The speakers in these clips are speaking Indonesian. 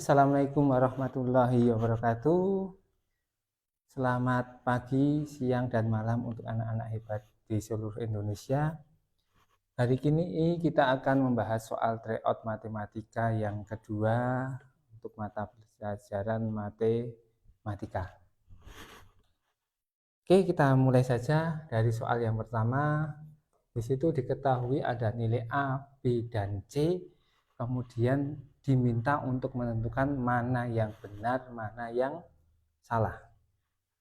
Assalamualaikum warahmatullahi wabarakatuh. Selamat pagi, siang, dan malam untuk anak-anak hebat di seluruh Indonesia. Hari ini kita akan membahas soal tryout matematika yang kedua untuk mata pelajaran matematika. Oke, kita mulai saja dari soal yang pertama. Di situ diketahui ada nilai A, B, dan C. Kemudian diminta untuk menentukan mana yang benar, mana yang salah.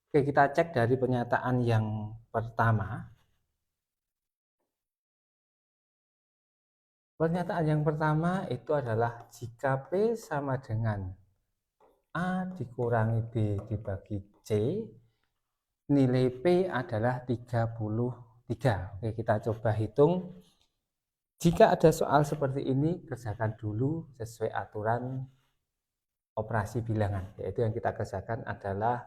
Oke, kita cek dari pernyataan yang pertama. Pernyataan yang pertama itu adalah jika P sama dengan A dikurangi B dibagi C, nilai P adalah 33. Oke, kita coba hitung. Jika ada soal seperti ini, kerjakan dulu sesuai aturan operasi bilangan, yaitu yang kita kerjakan adalah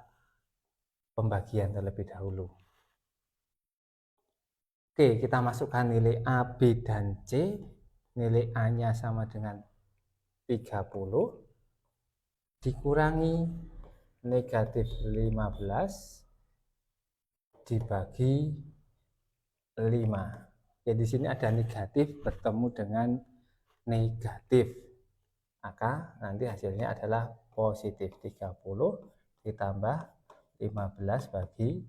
pembagian terlebih dahulu. Oke, kita masukkan nilai A, B, dan C. Nilai A-nya sama dengan 30 dikurangi negatif 15 dibagi 5. Jadi di sini ada negatif bertemu dengan negatif. Maka nanti hasilnya adalah positif 30 ditambah 15 bagi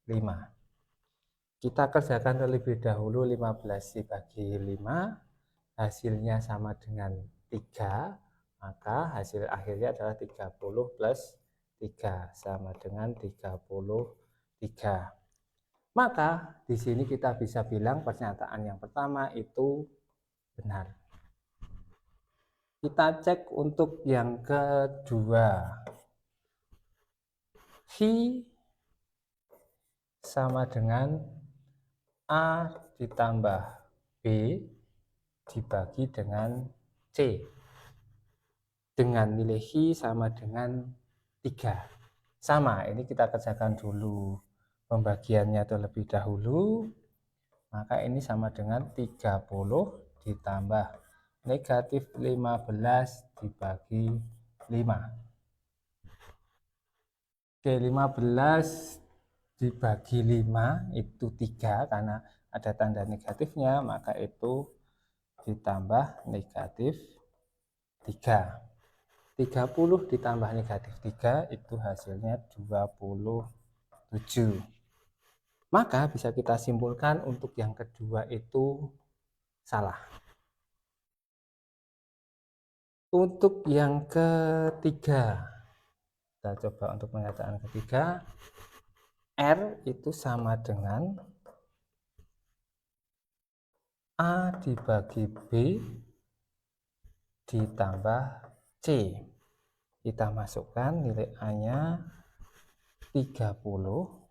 5. Kita kerjakan terlebih dahulu 15 dibagi 5, hasilnya sama dengan 3, maka hasil akhirnya adalah 30 plus 3 sama dengan 33. Maka di sini kita bisa bilang pernyataan yang pertama itu benar. Kita cek untuk yang kedua. Phi sama dengan A ditambah B dibagi dengan C dengan nilai Hi sama dengan 3. Sama, ini kita kerjakan dulu pembagiannya terlebih dahulu. Maka ini sama dengan 30 ditambah negatif 15 dibagi 5. Oke, 15 dibagi 5 itu 3 karena ada tanda negatifnya, maka itu ditambah negatif 3. 30 ditambah negatif 3 itu hasilnya 27. Maka bisa kita simpulkan untuk yang kedua itu salah. Untuk yang ketiga, kita coba untuk pernyataan ketiga. R itu sama dengan A dibagi B ditambah C. Kita masukkan nilai A-nya 30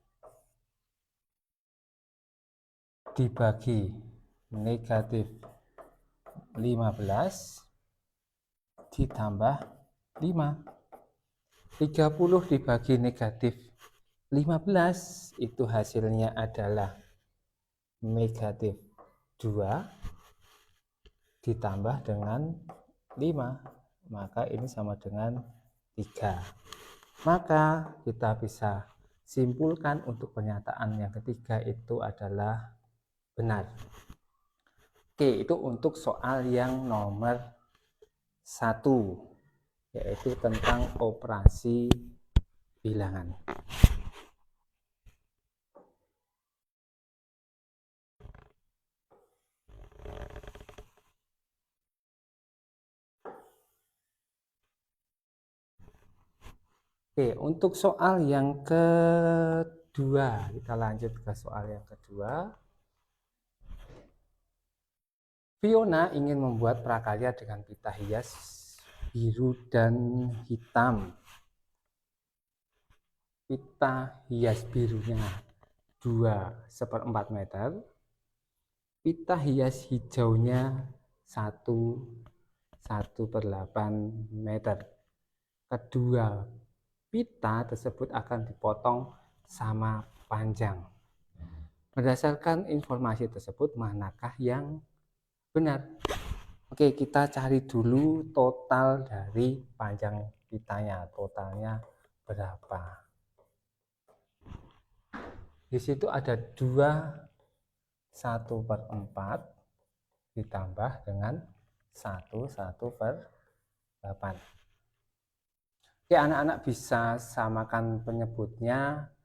dibagi negatif 15 ditambah 5. 30 dibagi negatif 15 itu hasilnya adalah negatif 2 ditambah dengan 5, maka ini sama dengan 3. Maka kita bisa simpulkan untuk pernyataan yang ketiga itu adalah benar. Oke, itu untuk soal yang nomor 1, yaitu tentang operasi bilangan. Oke, untuk soal yang kedua, kita lanjut ke soal yang kedua. Fiona ingin membuat prakarya dengan pita hias biru dan hitam. Pita hias birunya 2/4 meter, pita hias hijaunya 1/8 meter. Kedua pita tersebut akan dipotong sama panjang. Berdasarkan informasi tersebut, manakah yang benar? Oke, kita cari dulu total dari panjang pitanya. Totalnya berapa? Di situ ada 2/1/4 ditambah dengan 1/8. Oke, anak-anak bisa samakan penyebutnya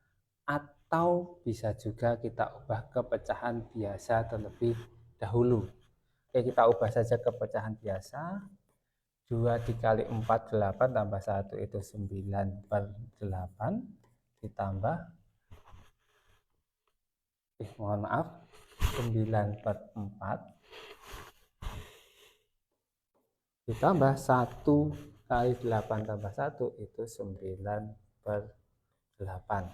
atau bisa juga kita ubah ke pecahan biasa terlebih dahulu. Oke, kita ubah saja ke pecahan biasa. 2 dikali 4, 8 tambah 1 itu 9/8 ditambah mohon maaf 9/4 ditambah 1 kali 8 tambah 1 itu 9/8.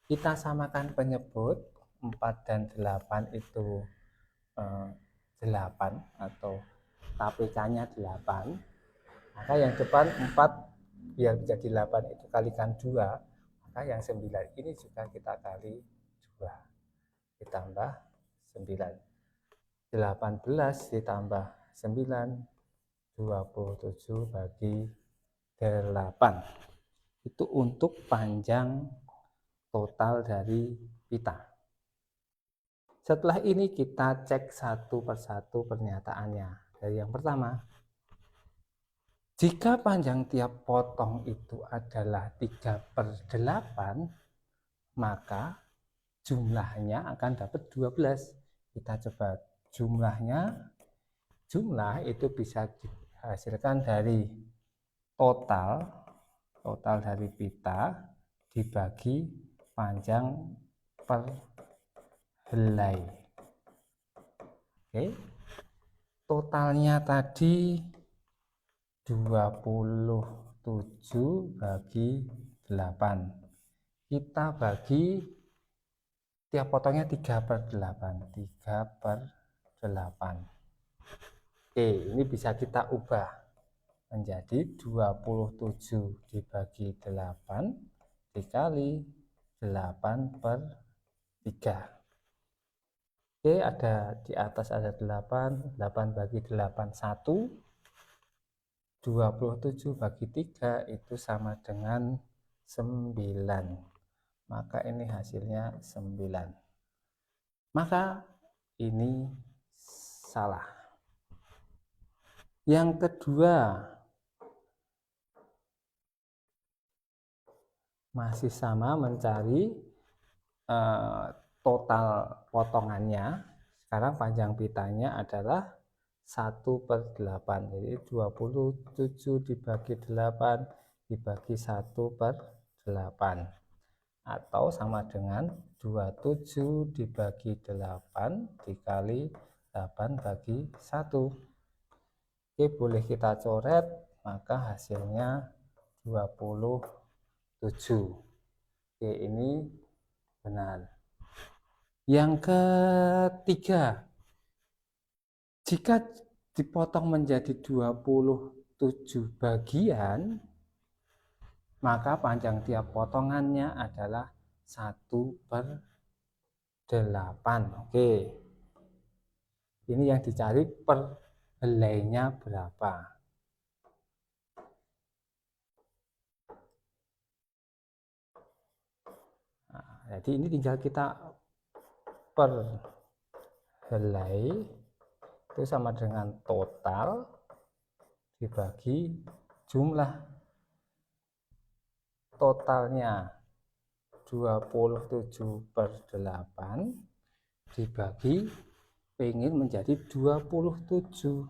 Kita samakan penyebut 4 dan 8 itu 8 atau KPK-nya 8. Maka yang depan 4 biar menjadi 8 itu kalikan 2. Maka yang 9 ini juga kita kali 2. Ditambah 9. 18 ditambah 9, 27 bagi 8. Itu untuk panjang total dari pita. Setelah ini kita cek satu persatu pernyataannya. Dari yang pertama, jika panjang tiap potong itu adalah 3/8, maka jumlahnya akan dapat 12. Kita coba jumlahnya. Jumlah itu bisa dihasilkan dari total dari pita dibagi panjang per helai. Oke. Totalnya tadi 27 bagi 8. Kita bagi tiap potongnya 3/8. 3/8. Oke, ini bisa kita ubah menjadi 27 dibagi 8 dikali 8/3. Oke, ada di atas ada 8, 8 bagi 8 1. 27 bagi 3 itu sama dengan 9. Maka ini hasilnya 9. Maka ini salah. Yang kedua, masih sama mencari total potongannya. Sekarang panjang pitanya adalah 1/8. Jadi 27 dibagi 8 dibagi 1/8. Atau sama dengan 27 dibagi 8 dikali 8 bagi 1. Oke, boleh kita coret, maka hasilnya 27. Oke, ini benar. Yang ketiga, jika dipotong menjadi 27 bagian, maka panjang tiap potongannya adalah 1/8. Oke. Ini yang dicari per helainya berapa. Nah, jadi ini tinggal kita per helai itu sama dengan total dibagi jumlah. Totalnya 27/8 dibagi pengen menjadi 27.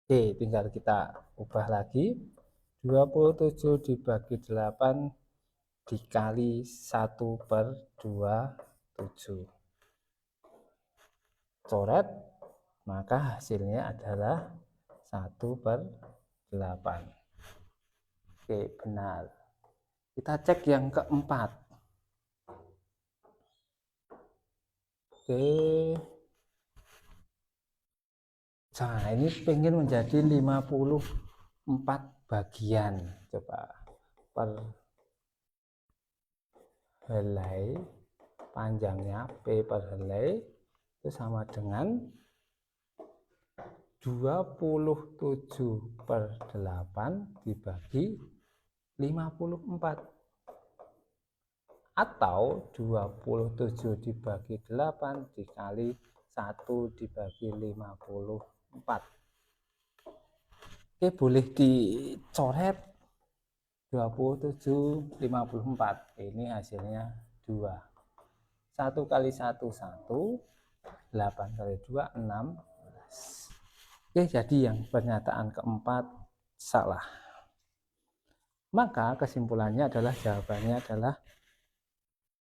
Oke, tinggal kita ubah lagi. 27 dibagi 8 dikali 1/27. Coret, maka hasilnya adalah 1/8. Oke, benar. Kita cek yang keempat. Oke. Nah, ini pengen menjadi 54 bagian. Coba per helai, panjangnya P per helai itu sama dengan 27/8 dibagi 54. Atau 27 dibagi 8 dikali 1 dibagi 54. Oke, boleh dicoret 27/54. Ini hasilnya 2. 1 kali 1, 1. 8 kali 2, 16. Oke, jadi yang pernyataan keempat salah. Maka kesimpulannya adalah jawabannya adalah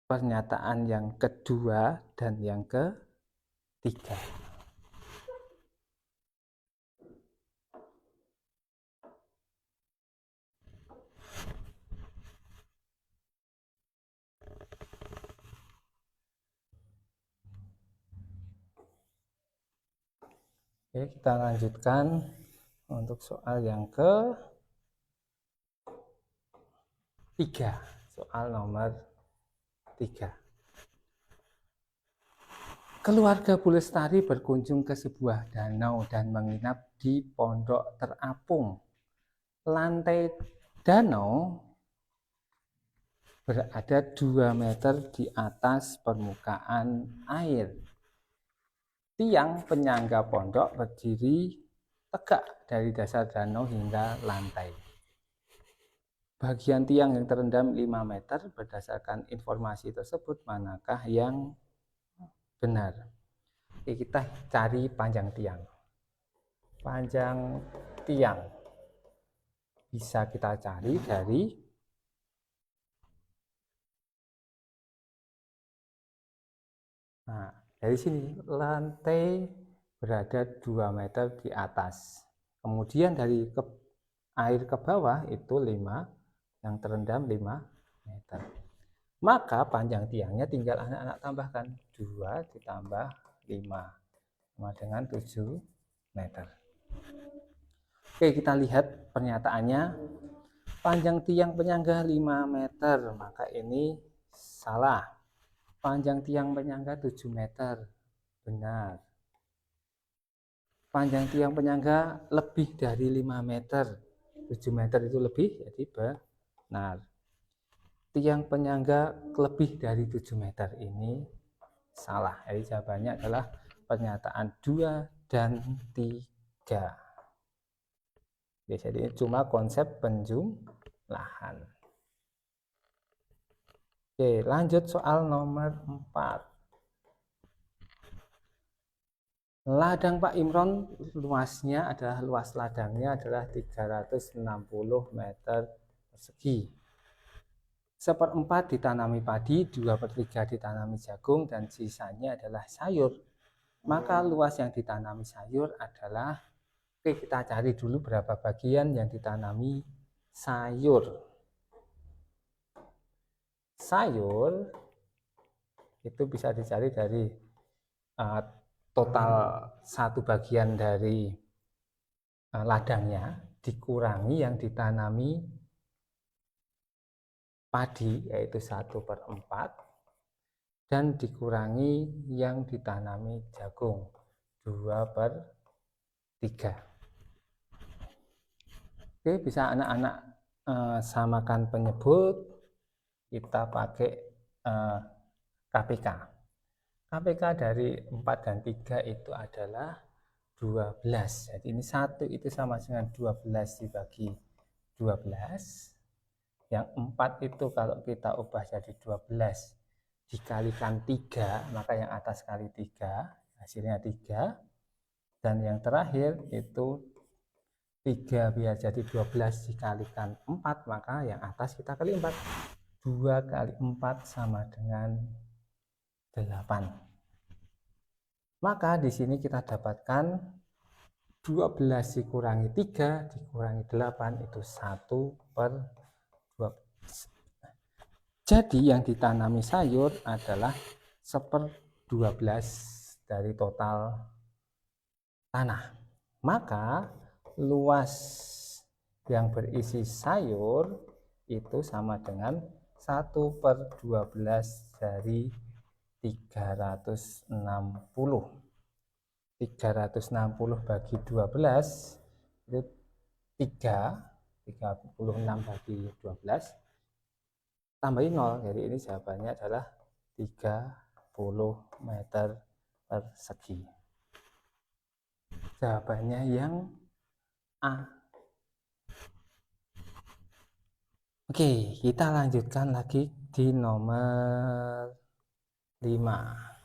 pernyataan yang kedua dan yang ketiga. Oke, kita lanjutkan untuk soal yang ketiga. Soal nomor 3. Keluarga Bu Lestari berkunjung ke sebuah danau dan menginap di pondok terapung. Lantai danau berada 2 meter di atas permukaan air. Tiang penyangga pondok berdiri tegak dari dasar danau hingga lantai. Bagian tiang yang terendam 5 meter, berdasarkan informasi tersebut manakah yang benar? Oke, kita cari panjang tiang. Panjang tiang bisa kita cari dari dari sini. Lantai berada 2 meter di atas. Kemudian dari air ke bawah itu 5, yang terendam 5 meter. Maka panjang tiangnya tinggal anak-anak tambahkan. 2 ditambah 5 sama dengan 7 meter. Oke, kita lihat pernyataannya. Panjang tiang penyangga 5 meter, maka ini salah. Panjang tiang penyangga 7 meter, benar. Panjang tiang penyangga lebih dari 5 meter. 7 meter itu lebih, jadi benar. Tiang penyangga lebih dari 7 meter, ini salah. Jadi jawabannya adalah pernyataan 2 dan 3. Jadi ini cuma konsep penjumlahan. Oke, lanjut soal nomor 4. Ladang Pak Imron luasnya adalah luas ladangnya adalah 360 meter persegi. 1/4 ditanami padi, 2/3 ditanami jagung, dan sisanya adalah sayur. Maka luas yang ditanami sayur adalah, oke, kita cari dulu berapa bagian yang ditanami sayur. Sayur itu bisa dicari dari total satu bagian dari ladangnya dikurangi yang ditanami padi, yaitu 1/4, dan dikurangi yang ditanami jagung 2/3. Oke, bisa anak-anak samakan penyebut. Kita pakai KPK. KPK dari 4 dan 3 itu adalah 12. Jadi ini 1 itu sama dengan 12 dibagi 12. Yang 4 itu kalau kita ubah jadi 12 dikalikan 3, maka yang atas kali 3, hasilnya 3. Dan yang terakhir itu 3 biar jadi 12 dikalikan 4, maka yang atas kita kali 4. 2 kali 4 sama dengan 8. Maka di sini kita dapatkan 12 dikurangi 3 dikurangi 8 itu 1/12. Jadi yang ditanami sayur adalah 1/12 dari total tanah. Maka luas yang berisi sayur itu sama dengan 1/12 dari 360. 360 bagi 12 itu 36 bagi 12 tambahin 0, jadi ini jawabannya adalah 30 meter persegi. Jawabannya yang A. Oke, kita lanjutkan lagi di nomor 5.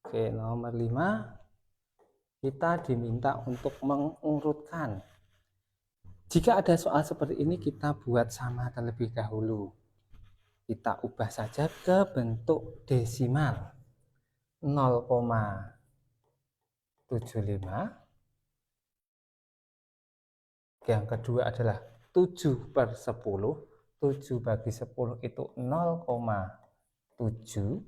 Oke, nomor 5 kita diminta untuk mengurutkan. Jika ada soal seperti ini, kita buat sama terlebih dahulu. Kita ubah saja ke bentuk desimal. 0,75. Yang kedua adalah 7/10. 7 bagi 10 itu 0,7.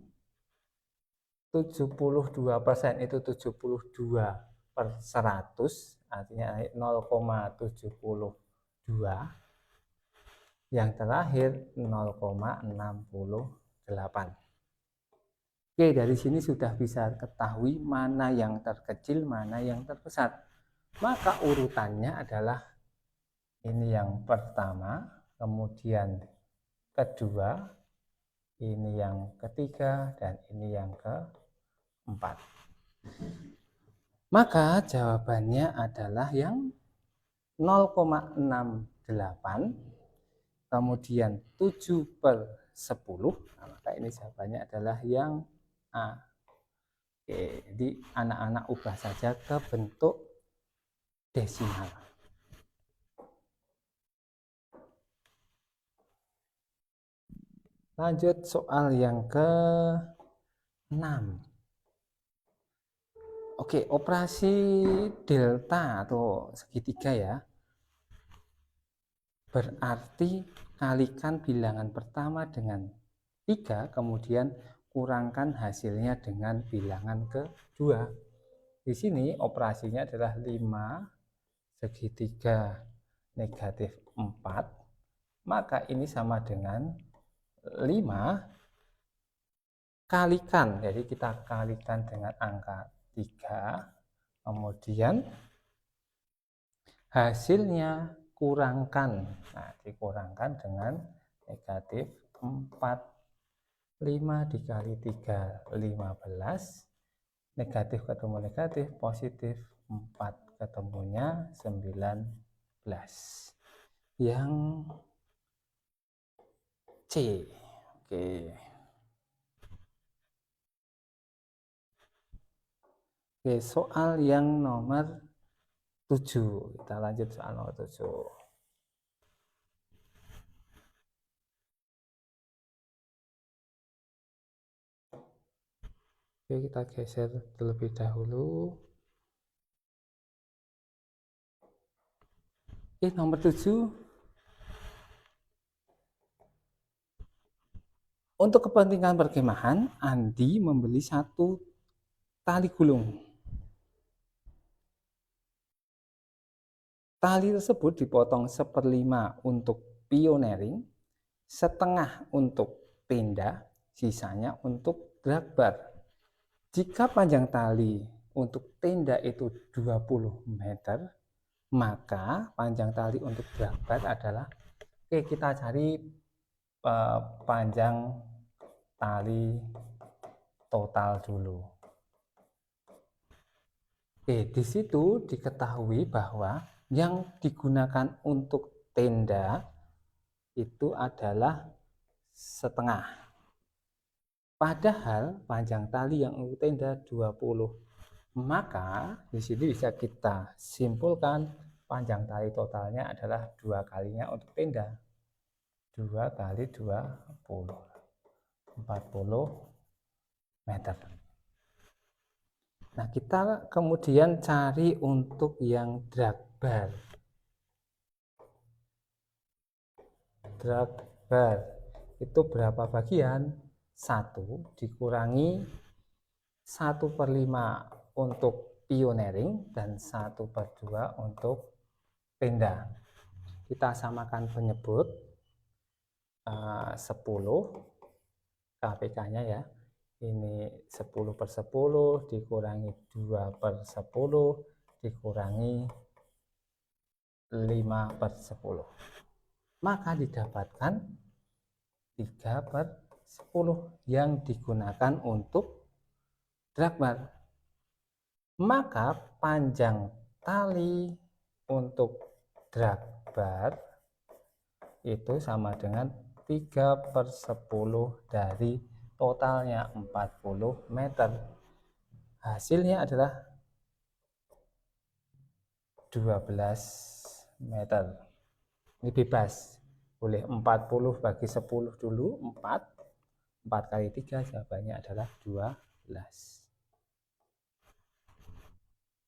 72% itu 72/100, artinya 0,72. Yang terakhir 0,68. Oke, dari sini sudah bisa ketahui mana yang terkecil, mana yang terbesar. Maka urutannya adalah ini yang pertama, kemudian kedua, ini yang ketiga, dan ini yang keempat. Maka jawabannya adalah yang 0,68, kemudian 7/10. Nah, maka ini jawabannya adalah yang A. Oke, jadi anak-anak ubah saja ke bentuk desimal. Lanjut soal yang ke-6. Oke, operasi delta atau segitiga ya. Berarti kalikan bilangan pertama dengan 3, kemudian kurangkan hasilnya dengan bilangan kedua. Di sini operasinya adalah 5 segitiga negatif 4. Maka ini sama dengan 5 kalikan. Jadi kita kalikan dengan angka 3. Kemudian hasilnya kurangkan. Nah, dikurangkan dengan negatif 4. 5 dikali 3, 15. Negatif ketemu negatif, positif 4 ketemunya 19. Yang C. Oke. Oke, soal yang nomor 7. Kita lanjut soal nomor 7. Oke, kita geser terlebih dahulu. Oke, nomor 7. Untuk kepentingan perkemahan, Andi membeli 1 tali gulung. Tali tersebut dipotong 1/5 untuk pioneering, setengah untuk tenda, sisanya untuk drag bar. Jika panjang tali untuk tenda itu 20 meter, maka panjang tali untuk drag bar adalah, oke, kita cari panjang tali total dulu. Oke, di situ diketahui bahwa yang digunakan untuk tenda itu adalah setengah. Padahal panjang tali yang untuk tenda 20. Maka di sini bisa kita simpulkan panjang tali totalnya adalah 2 kalinya untuk tenda. 2 kali 20. 40 meter. Nah, kita kemudian cari untuk yang drag bar. Drag bar itu berapa bagian? 1 dikurangi 1/5 untuk pioneering dan 1/2 untuk tenda. Kita samakan penyebut 10 KPK-nya ya. Ini 10/10 dikurangi 2/10 dikurangi 5/10. Maka didapatkan 3/10 yang digunakan untuk drag bar. Maka panjang tali untuk drag bar itu sama dengan 3/10 dari totalnya 40 meter. Hasilnya adalah 12 meter. Ini bebas. Boleh 40 bagi 10 dulu, 4. 4 kali 3 jawabannya adalah 12.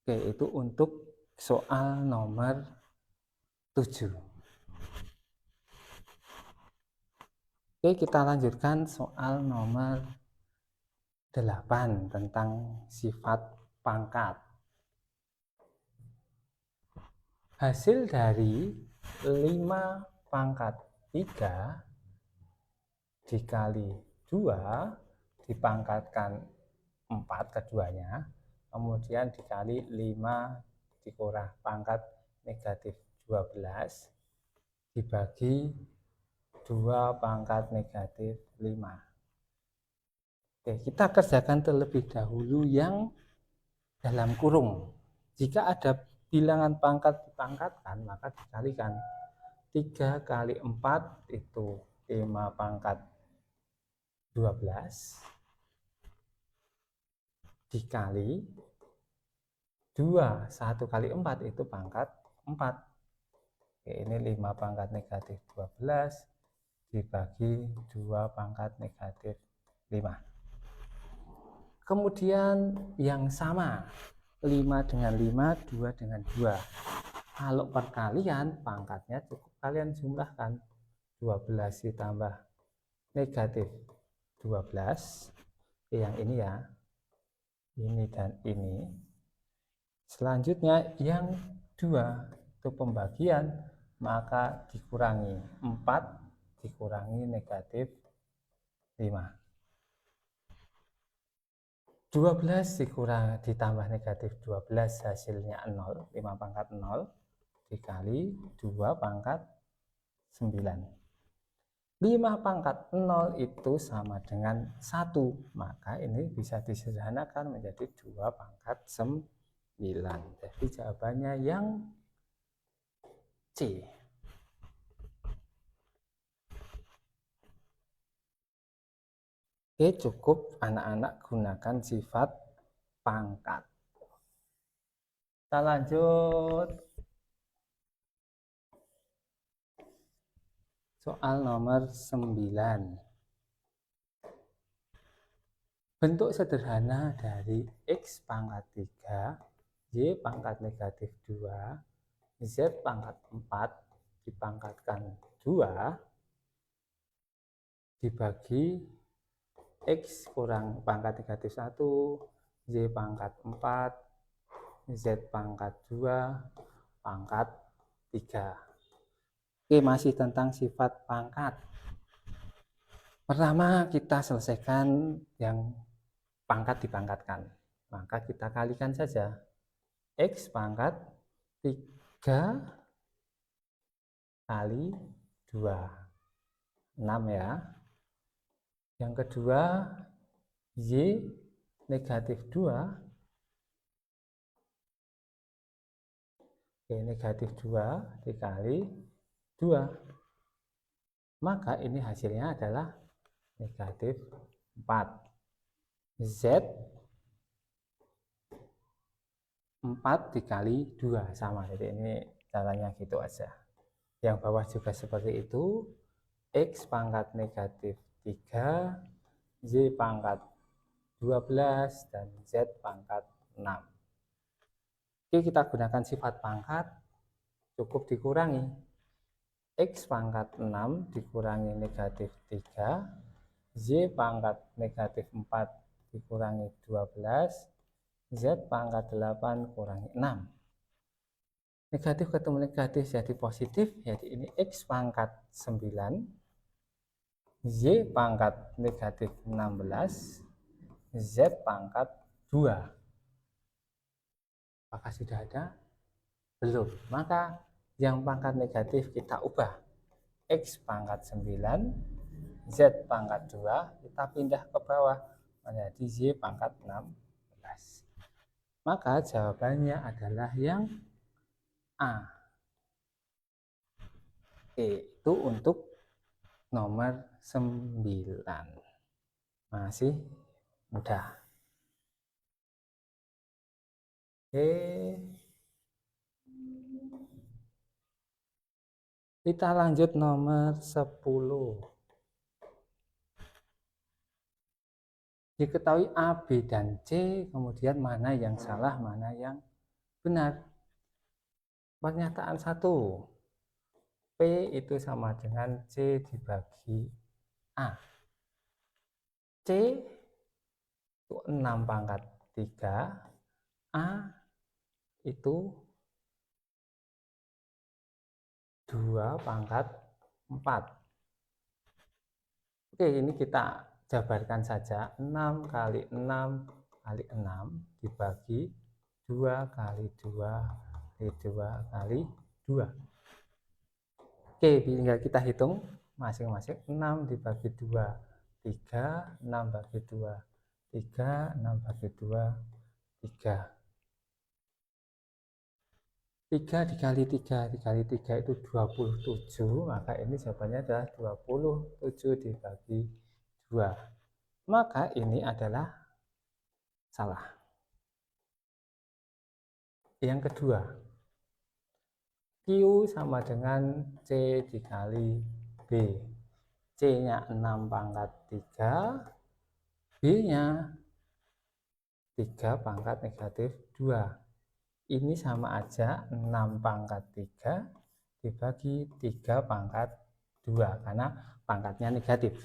Oke, itu untuk soal nomor 7. Oke, kita lanjutkan soal nomor 8 tentang sifat pangkat. Hasil dari 5/3 dikali 2 dipangkatkan 4 keduanya, kemudian dikali 5 dikurang pangkat negatif 12 dibagi 2 pangkat negatif 5. Oke, kita kerjakan terlebih dahulu yang dalam kurung. Jika ada bilangan pangkat dipangkatkan, maka dikalikan. 3 kali 4 itu 5/12 dikali 2, 1 kali 4 itu pangkat 4. Oke, ini 5 pangkat negatif 12 dibagi 2 pangkat negatif 5. Kemudian yang sama, 5 dengan 5, 2 dengan 2. Kalau perkalian, pangkatnya cukup kalian jumlahkan. 12 ditambah negatif 12. Yang ini ya, ini dan ini. Selanjutnya yang 2, itu pembagian, maka dikurangi 4 dikurangi negatif 5. 12 ditambah negatif 12 hasilnya 0, 5 pangkat 0 dikali 2 pangkat 9. 5 pangkat 0 itu sama dengan 1, maka ini bisa disederhanakan menjadi 2 pangkat 9. Jadi jawabannya yang C. Oke, cukup anak-anak gunakan sifat pangkat. Kita lanjut. Soal nomor 9. Bentuk sederhana dari X pangkat 3, Y pangkat negatif 2, Z pangkat 4 dipangkatkan 2 dibagi X kurang pangkat negatif 1, Y pangkat 4, Z pangkat 2, pangkat 3. Oke, masih tentang sifat pangkat. Pertama, kita selesaikan yang pangkat dipangkatkan. Maka kita kalikan saja. X pangkat 3 kali 2. 6 ya. Yang kedua, Y negatif 2. Oke, negatif 2 dikali 2. Maka ini hasilnya adalah negatif 4. Z 4 dikali 2 sama. Jadi ini caranya gitu aja. Yang bawah juga seperti itu. X pangkat negatif 3, Y pangkat 12, dan Z pangkat 6. Oke, kita gunakan sifat pangkat, cukup dikurangi. X pangkat 6 dikurangi negatif 3, Y pangkat negatif 4 dikurangi 12, Z pangkat 8 kurangi 6. Negatif ketemu negatif jadi positif, jadi ini X pangkat 9, Y pangkat negatif 16, Z pangkat 2. Apakah sudah ada? Belum. Maka yang pangkat negatif kita ubah. X pangkat 9, Z pangkat 2, kita pindah ke bawah menjadi Y pangkat 16. Maka jawabannya adalah yang A. Oke, itu untuk nomor 9. Masih mudah. Oke. Kita lanjut nomor 10. Diketahui A, B, dan C, kemudian mana yang salah, mana yang benar. Pernyataan 1. P itu sama dengan C dibagi A. C itu 6 pangkat 3. A itu 2 pangkat 4. Oke, ini kita jabarkan saja. 6 kali 6 kali 6 dibagi 2 kali 2 kali 2 kali 2. Oke, tinggal kita hitung masing-masing. 6 dibagi 2, 3. 6 bagi 2, 3. 6 bagi 2, 3. 3 dikali 3 dikali 3 itu 27. Maka ini jawabannya adalah 27 dibagi 2. Maka ini adalah salah. Yang kedua, Q sama dengan C dikali B. C-nya 6 pangkat 3, B-nya 3 pangkat negatif 2. Ini sama aja 6 pangkat 3 dibagi 3 pangkat 2, karena pangkatnya negatif.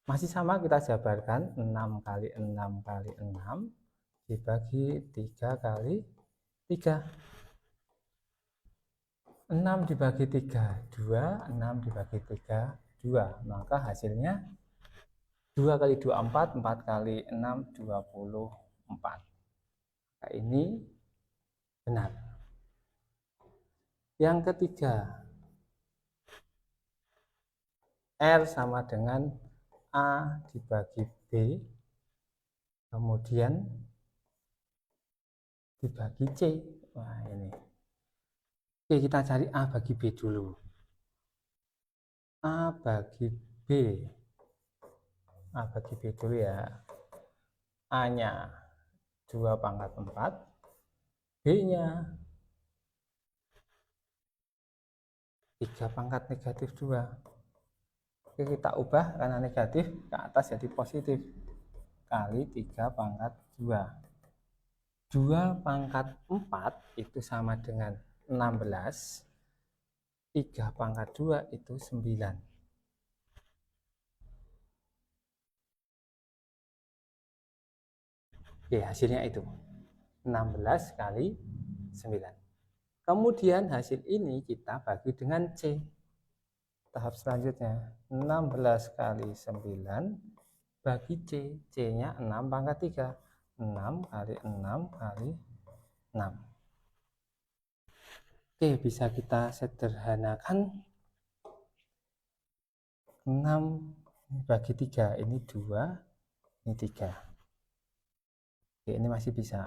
Masih sama, kita jabarkan. 6 kali 6 kali 6 dibagi 3 kali 3. 6 dibagi 3, 2. 6 dibagi 3, 2. Maka hasilnya 2 kali 2, 4. 4 kali 6, 24. Nah, ini benar. Yang ketiga, R sama dengan A dibagi B, kemudian dibagi C. Wah, ini. Oke, kita cari A bagi B dulu. A bagi B. A bagi B dulu ya. A-nya 2 pangkat 4. B-nya 3 pangkat negatif 2. Oke, kita ubah karena negatif ke atas jadi positif. Kali 3 pangkat 2. 2 pangkat 4 itu sama dengan 16. 3 pangkat 2 itu 9. Oke, hasilnya itu 16 kali 9. Kemudian hasil ini kita bagi dengan C. Tahap selanjutnya, 16 kali 9 bagi C. C-nya 6 pangkat 3. 6 kali 6 kali 6. Oke, bisa kita sederhanakan. 6 bagi 3, ini 2, ini 3. Oke, ini masih bisa.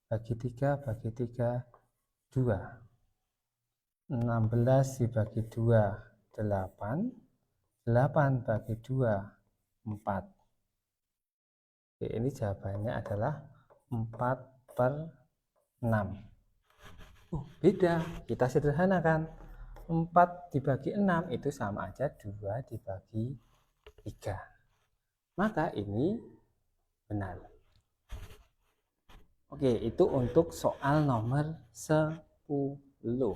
Bagi 3, 2. 16 dibagi 2, 8. 8 bagi 2, 4. Oke, ini jawabannya adalah 4/6. Beda, kita sederhanakan. 4 dibagi 6 itu sama aja 2 dibagi 3. Maka ini benar. Oke, itu untuk soal nomor 10.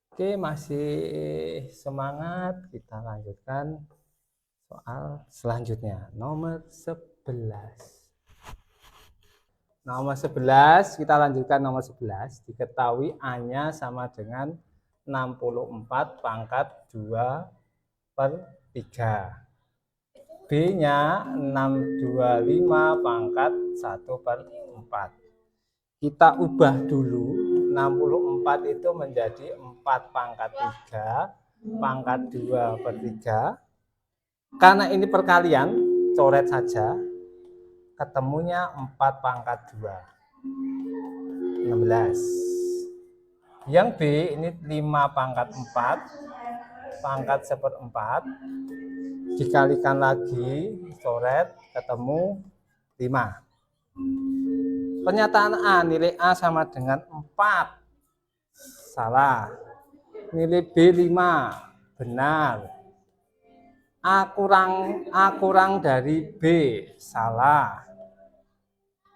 Oke, masih semangat. Kita lanjutkan soal selanjutnya, nomor 11. Nomor 11, kita lanjutkan nomor 11. Diketahui A-nya sama dengan 64 pangkat 2/3. B-nya 625 pangkat 1/4. Kita ubah dulu 64 itu menjadi 4 pangkat 3 pangkat 2/3. Karena ini perkalian, coret saja. Ketemunya 4 pangkat 2. 16. Yang B ini 5 pangkat 4 pangkat 1/4. Dikalikan lagi, coret, ketemu 5. Pernyataan A, nilai A sama dengan 4. Salah. Nilai B 5. Benar. A kurang dari B. Salah.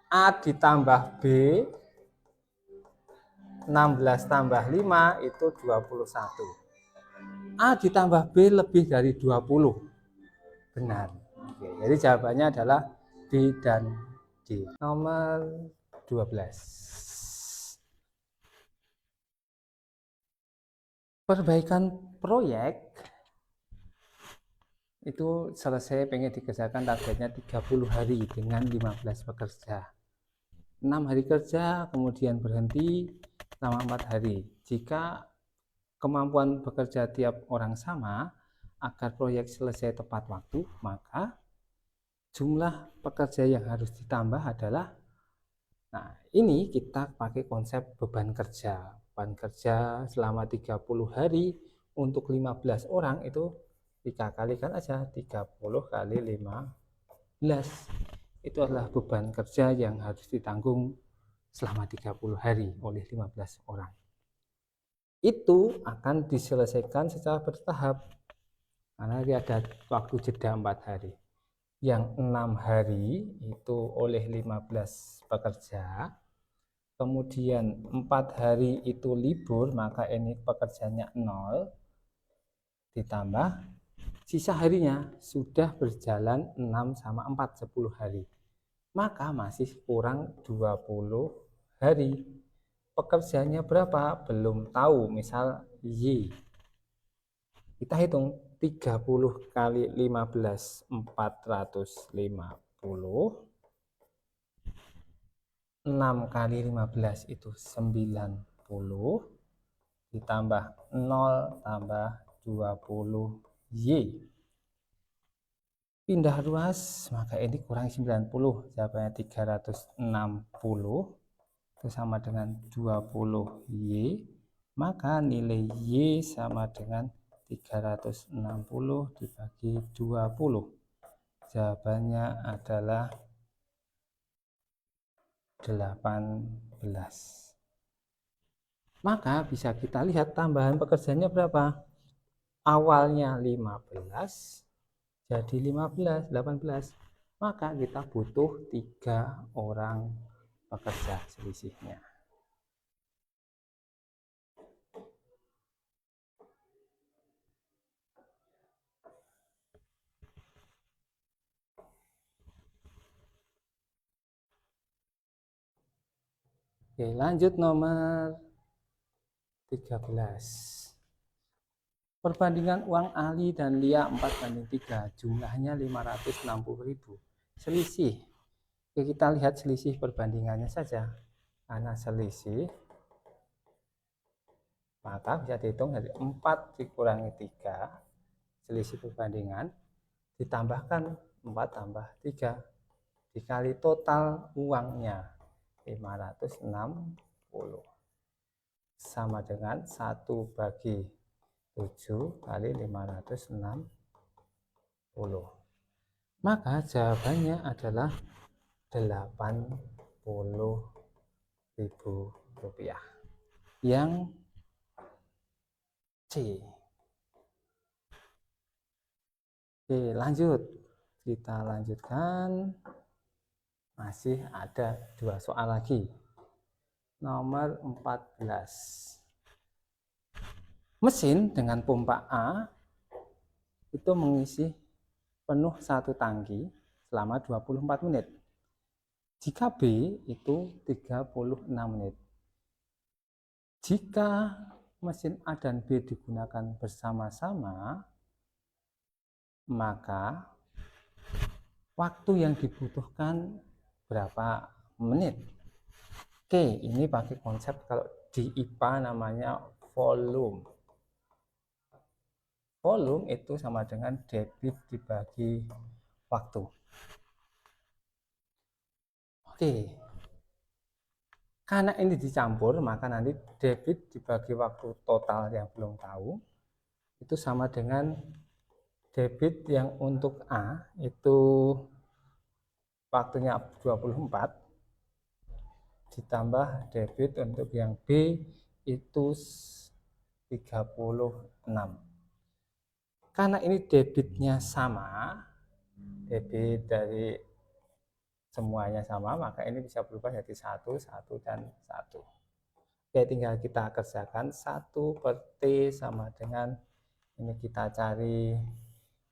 A ditambah B, 16 tambah 5 itu 21. A ditambah B lebih dari 20. Benar. Oke, jadi jawabannya adalah B dan D. Nomor 12. Perbaikan proyek itu selesai pengen dikerjakan, targetnya 30 hari dengan 15 pekerja. 6 hari kerja, kemudian berhenti selama 4 hari. Jika kemampuan bekerja tiap orang sama, agar proyek selesai tepat waktu, maka jumlah pekerja yang harus ditambah adalah, nah ini kita pakai konsep beban kerja. Beban kerja selama 30 hari untuk 15 orang itu kita kalikan aja 30 kali 15. Itu adalah beban kerja yang harus ditanggung selama 30 hari oleh 15 orang. Itu akan diselesaikan secara bertahap karena ada waktu jeda 4 hari. Yang 6 hari itu oleh 15 pekerja, kemudian 4 hari itu libur, maka ini pekerjanya 0, ditambah sisa harinya sudah berjalan 6 sama 4, 10 hari. Maka masih kurang 20 hari. Pekerjanya berapa? Belum tahu, misal Y. Kita hitung 30 kali 15, 450. 6 kali 15 itu 90. Ditambah 0 tambah 20 Y. Pindah ruas, maka ini kurang 90. Jawabannya 360. Itu sama dengan 20 Y. Maka nilai Y sama dengan 360 dibagi 20. Jawabannya adalah 18. Maka bisa kita lihat tambahan pekerjaannya berapa? Awalnya 15 jadi 15, 18. Maka kita butuh 3 orang pekerja selisihnya. Oke, lanjut nomor 13. Perbandingan uang Ali dan Lia 4:3, jumlahnya 560.000. Selisih. Oke, kita lihat selisih perbandingannya saja. Karena selisih, maka bisa dihitung dari 4 dikurangi 3, selisih perbandingan, ditambahkan 4 tambah 3, dikali total uangnya 560. Sama dengan 1 bagi 7 kali 560. Maka jawabannya adalah 80.000 rupiah. Yang C. Oke, lanjut. Kita lanjutkan. Masih ada 2 soal lagi. Nomor 14. Mesin dengan pompa A itu mengisi penuh 1 tangki selama 24 menit. Jika B itu 36 menit. Jika mesin A dan B digunakan bersama-sama, maka Waktu yang dibutuhkan berapa menit? Oke, ini pakai konsep kalau di IPA namanya volume. Volume itu sama dengan debit dibagi waktu. Oke, karena ini dicampur, maka nanti debit dibagi waktu total yang belum tahu, itu sama dengan debit yang untuk A, itu waktunya 24, ditambah debit untuk yang B, itu 36. Karena ini debitnya sama, debit dari semuanya sama, maka ini bisa berubah jadi 1, 1, dan 1. Oke, tinggal kita kerjakan 1 per T sama dengan, ini kita cari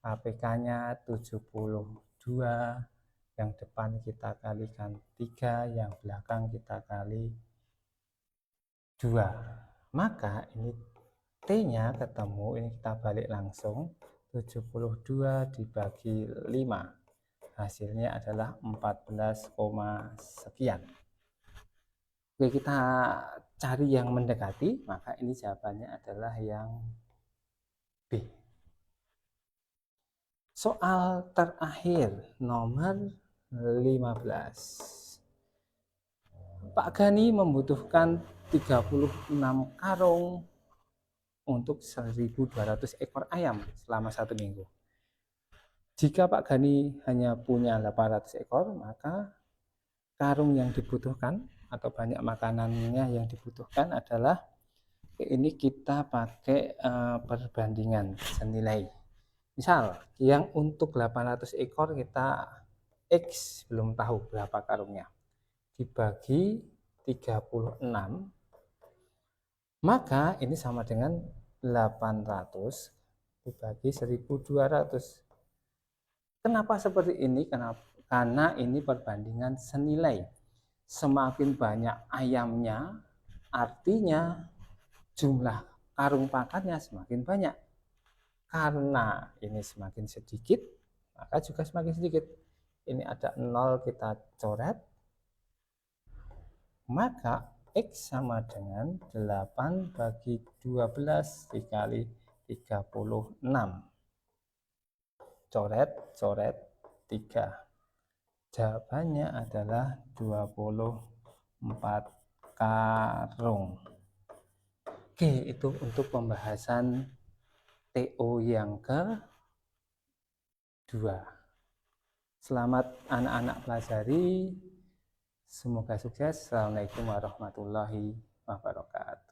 APK-nya 72, yang depan kita kalikan 3, yang belakang kita kali 2. Maka ini T-nya ketemu, ini kita balik langsung, 72 dibagi 5. Hasilnya adalah 14, sekian. Oke, kita cari yang mendekati, maka ini jawabannya adalah yang B. Soal terakhir nomor 15. Pak Gani membutuhkan 36 karung untuk 1.200 ekor ayam selama 1 minggu. Jika Pak Gani hanya punya 800 ekor, maka karung yang dibutuhkan atau banyak makanannya yang dibutuhkan adalah, ini kita pakai perbandingan senilai. Misal yang untuk 800 ekor kita X belum tahu berapa karungnya, dibagi 36, maka ini sama dengan 800 dibagi 1.200. Kenapa seperti ini? Karena ini perbandingan senilai. Semakin banyak ayamnya, artinya jumlah karung pakannya semakin banyak. Karena ini semakin sedikit, maka juga semakin sedikit. Ini ada 0, kita coret. Maka X sama dengan 8 bagi 12 dikali 36. Coret, coret, 3. Jawabannya adalah 24 karung. Oke, itu untuk pembahasan TO yang kedua. Selamat anak-anak pelajari. Semoga sukses. Assalamualaikum warahmatullahi wabarakatuh.